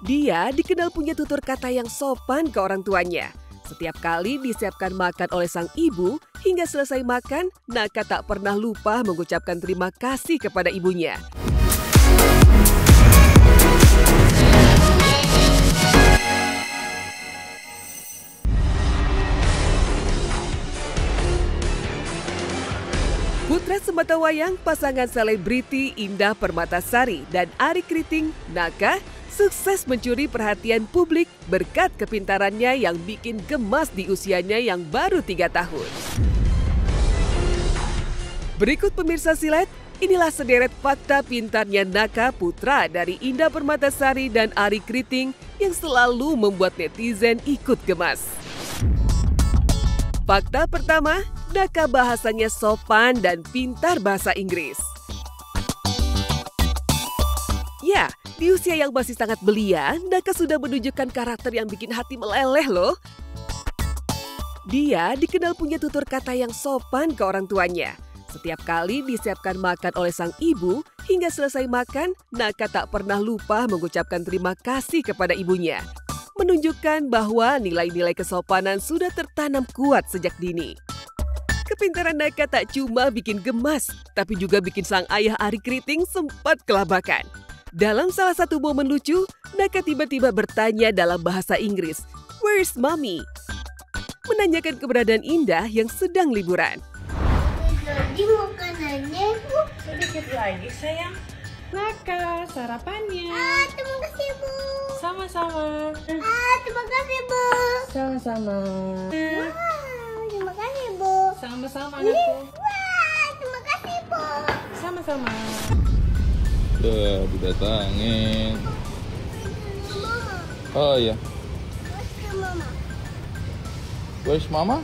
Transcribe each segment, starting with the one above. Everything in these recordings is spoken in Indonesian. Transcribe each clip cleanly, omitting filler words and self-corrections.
Dia dikenal punya tutur kata yang sopan ke orang tuanya. Setiap kali disiapkan makan oleh sang ibu, hingga selesai makan, Naka tak pernah lupa mengucapkan terima kasih kepada ibunya. Putra sematawayang pasangan selebriti Indah Permatasari dan Arie Kriting, Naka, sukses mencuri perhatian publik berkat kepintarannya yang bikin gemas di usianya yang baru 3 tahun. Berikut pemirsa silet, inilah sederet fakta pintarnya Naka, putra dari Indah Permatasari dan Arie Kriting yang selalu membuat netizen ikut gemas. Fakta pertama, Naka bahasanya sopan dan pintar bahasa Inggris. Ya, di usia yang masih sangat belia, Naka sudah menunjukkan karakter yang bikin hati meleleh loh. Dia dikenal punya tutur kata yang sopan ke orang tuanya. Setiap kali disiapkan makan oleh sang ibu, hingga selesai makan, Naka tak pernah lupa mengucapkan terima kasih kepada ibunya. Menunjukkan bahwa nilai-nilai kesopanan sudah tertanam kuat sejak dini. Kepintaran Naka tak cuma bikin gemas, tapi juga bikin sang ayah Arie Kriting sempat kelabakan. Dalam salah satu momen lucu, Naka tiba-tiba bertanya dalam bahasa Inggris, "Where's mommy?" Menanyakan keberadaan Indah yang sedang liburan. Jadi makanannya Sedikit lagi sayang. Naka, sarapannya. terima kasih Bu. Sama-sama. Terima kasih Bu. Sama-sama. Terima kasih Bu. Sama-sama anakku. Terima kasih Bu. Sama-sama. Udah didatangin. Mama, Oh iya. where's Mama? Where's Mama?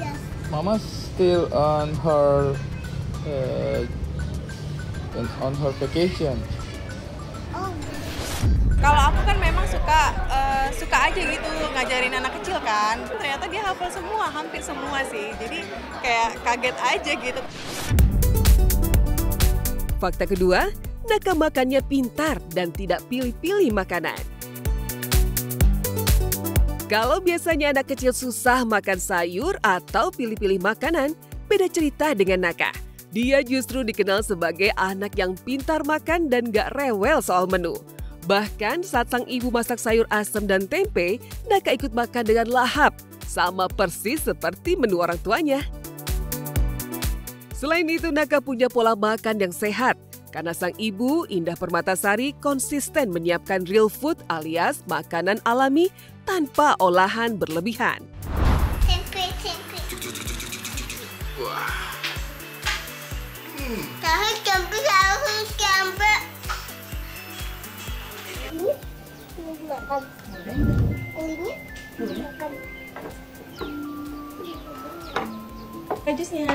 Yes. Mama still on her vacation. Oh, Kalau aku kan memang suka aja gitu ngajarin anak kecil kan. Ternyata dia hafal semua, hampir semua sih. Jadi kayak kaget aja gitu. Fakta kedua, Naka makannya pintar dan tidak pilih-pilih makanan. Kalau biasanya anak kecil susah makan sayur atau pilih-pilih makanan, beda cerita dengan Naka. Dia justru dikenal sebagai anak yang pintar makan dan gak rewel soal menu. Bahkan saat sang ibu masak sayur asam dan tempe, Naka ikut makan dengan lahap, sama persis seperti menu orang tuanya. Selain itu, Naka punya pola makan yang sehat, karena sang ibu, Indah Permatasari, konsisten menyiapkan real food alias makanan alami tanpa olahan berlebihan. tempe. Tahu tempe. Ini makan. Ini makan. Jusnya.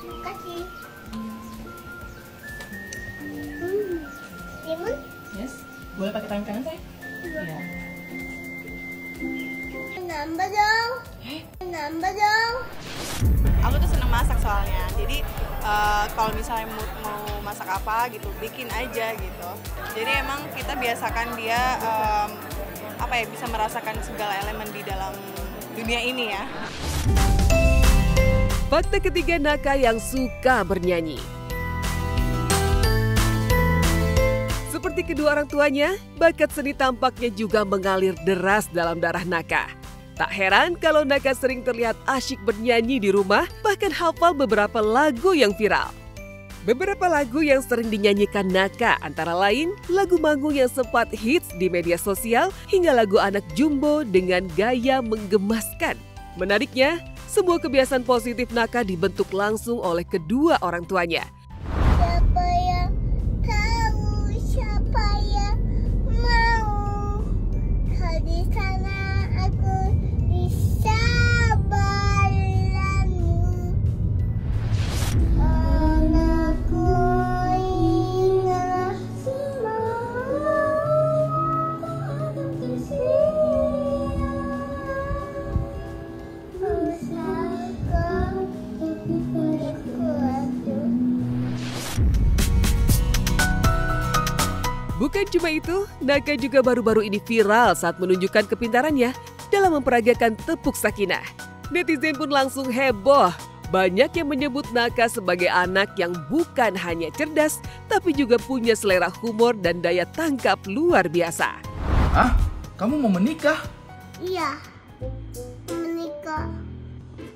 Terima kasih. Lemon? Yes. Boleh pakai tangan kanan saya? Iya. Nambah dong. Nambah dong. Aku tuh seneng masak soalnya. Jadi kalau misalnya mau masak apa gitu, bikin aja gitu. Jadi emang kita biasakan dia bisa merasakan segala elemen di dalam dunia ini ya. Fakta ketiga, Naka yang suka bernyanyi. Seperti kedua orang tuanya, bakat seni tampaknya juga mengalir deras dalam darah Naka. Tak heran kalau Naka sering terlihat asyik bernyanyi di rumah, bahkan hafal beberapa lagu yang viral. Beberapa lagu yang sering dinyanyikan Naka antara lain lagu manggung yang sempat hits di media sosial hingga lagu anak Jumbo dengan gaya menggemaskan. Menariknya, semua kebiasaan positif Naka dibentuk langsung oleh kedua orang tuanya. Siapa yang tahu, siapa yang mau? Kau di sana, aku di sabaramu. Anakku ingat semua tersia. Usahakan berkuatu. cuma itu, Naka juga baru-baru ini viral saat menunjukkan kepintarannya dalam memperagakan tepuk sakinah. Netizen pun langsung heboh. Banyak yang menyebut Naka sebagai anak yang bukan hanya cerdas, tapi juga punya selera humor dan daya tangkap luar biasa. Ah, kamu mau menikah? Iya. Menikah.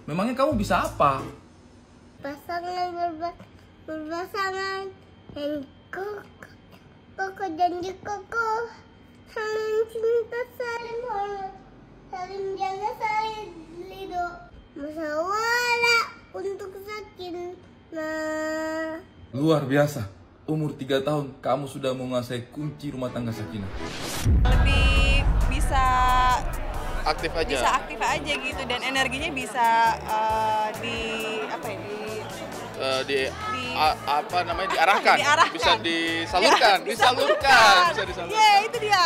Memangnya kamu bisa apa? Berpasangan. Dan koko janji koko. Saling cinta, saling hormat. Saling jaga, saling ridho. Musyawarah untuk sakinah. Luar biasa. Umur 3 tahun, kamu sudah menguasai kunci rumah tangga sakinah. Lebih bisa Aktif aja. bisa aktif aja gitu, dan energinya bisa diarahkan. Bisa disalurkan, Ya, bisa disalurkan. Iya, itu dia.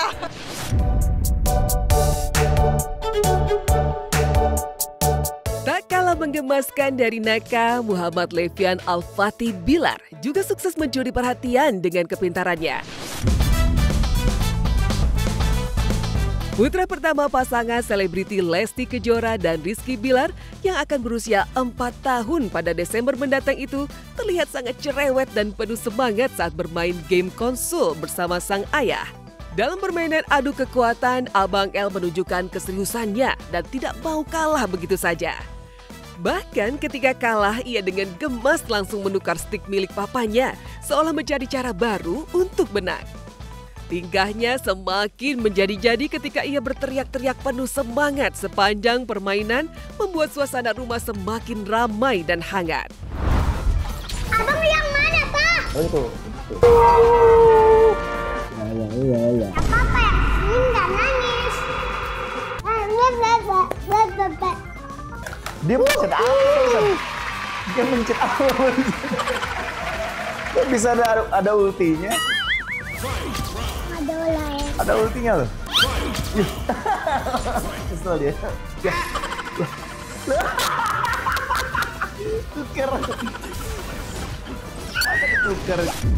Tak kalah menggemaskan dari Naka, Muhammad Levian Al-Fatih Bilar juga sukses mencuri perhatian dengan kepintarannya. Putra pertama pasangan selebriti Lesti Kejora dan Rizky Bilar yang akan berusia 4 tahun pada Desember mendatang itu terlihat sangat cerewet dan penuh semangat saat bermain game konsol bersama sang ayah. Dalam permainan adu kekuatan, Abang El menunjukkan keseriusannya dan tidak mau kalah begitu saja. Bahkan ketika kalah, ia dengan gemas langsung menukar stick milik papanya, seolah mencari cara baru untuk menang. Tingkahnya semakin menjadi-jadi ketika ia berteriak-teriak penuh semangat sepanjang permainan, membuat suasana rumah semakin ramai dan hangat. Abang yang mana, Pak? Oh itu. Iya. Apa ya? Ini nggak nangis. Dia mencet apa? Dia mencet apa? Kok bisa ada ultinya? Ada lain. Ada ultinya loh. Kesel dia. Tuker.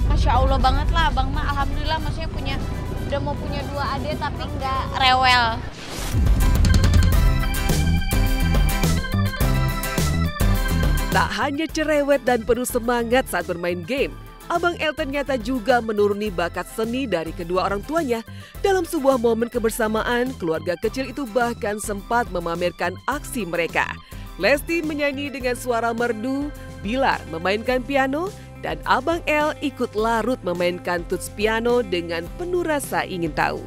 Masya Allah banget lah Abang mah, alhamdulillah maksudnya udah mau punya 2 adik tapi nggak rewel. Tak hanya cerewet dan penuh semangat saat bermain game, Abang El ternyata juga menuruni bakat seni dari kedua orang tuanya. Dalam sebuah momen kebersamaan, keluarga kecil itu bahkan sempat memamerkan aksi mereka. Lesti menyanyi dengan suara merdu, Bilar memainkan piano, dan Abang El ikut larut memainkan tuts piano dengan penuh rasa ingin tahu.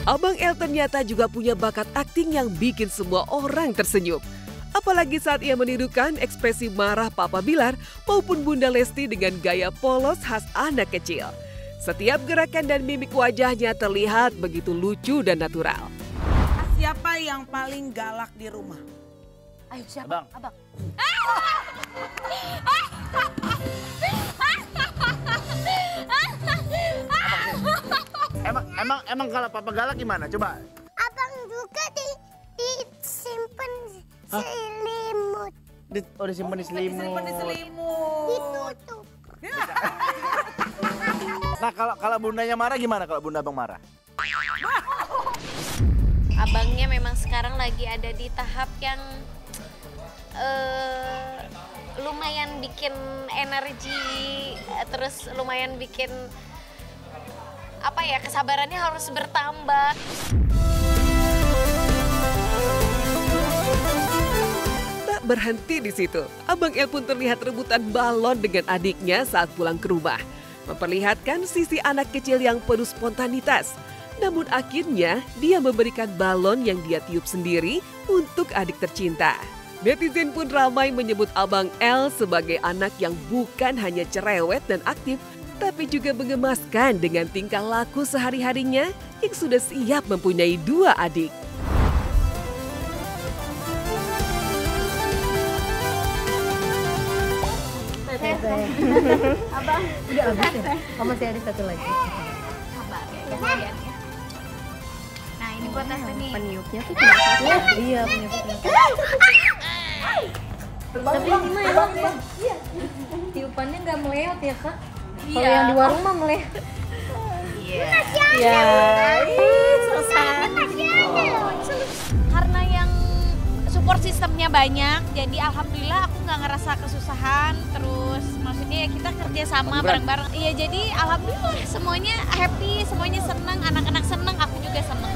Abang El ternyata juga punya bakat akting yang bikin semua orang tersenyum. Apalagi saat ia menirukan ekspresi marah Papa Bilar maupun Bunda Lesti dengan gaya polos khas anak kecil. Setiap gerakan dan mimik wajahnya terlihat begitu lucu dan natural. Siapa yang paling galak di rumah? Ayo siapa? Abang. Emang kalau Papa galak gimana? Coba. Abang juga disimpan selimut. Disimpan di selimut. Ditutup. Nah kalau bundanya marah gimana kalau bunda abang marah? Abangnya memang sekarang lagi ada di tahap yang lumayan bikin energi, terus lumayan bikin kesabarannya harus bertambah. Tak berhenti di situ, Abang El pun terlihat rebutan balon dengan adiknya saat pulang ke rumah, memperlihatkan sisi anak kecil yang penuh spontanitas. Namun akhirnya dia memberikan balon yang dia tiup sendiri untuk adik tercinta. Netizen pun ramai menyebut Abang El sebagai anak yang bukan hanya cerewet dan aktif, tapi juga mengemaskan dengan tingkah laku sehari-harinya yang sudah siap mempunyai 2 adik. Abang, Udah habis ya? Oh masih ada satu lagi. sabar ya, kasihan ya. Nah ini buat Tante nih. Peniupnya tuh cuma satu. Iya, peniupnya cuma satu. Tapi ini mah emang ya. Tiupannya nggak meleot ya kak? Kalau yang di warung mah meleot. Iya. Selesai. Karena yang support sistemnya banyak, jadi alhamdulillah aku nggak ngerasa kesusahan. Terus maksudnya ya kita kerja sama bareng-bareng. Iya jadi alhamdulillah semuanya happy, semuanya senang, anak-anak senang, aku juga senang.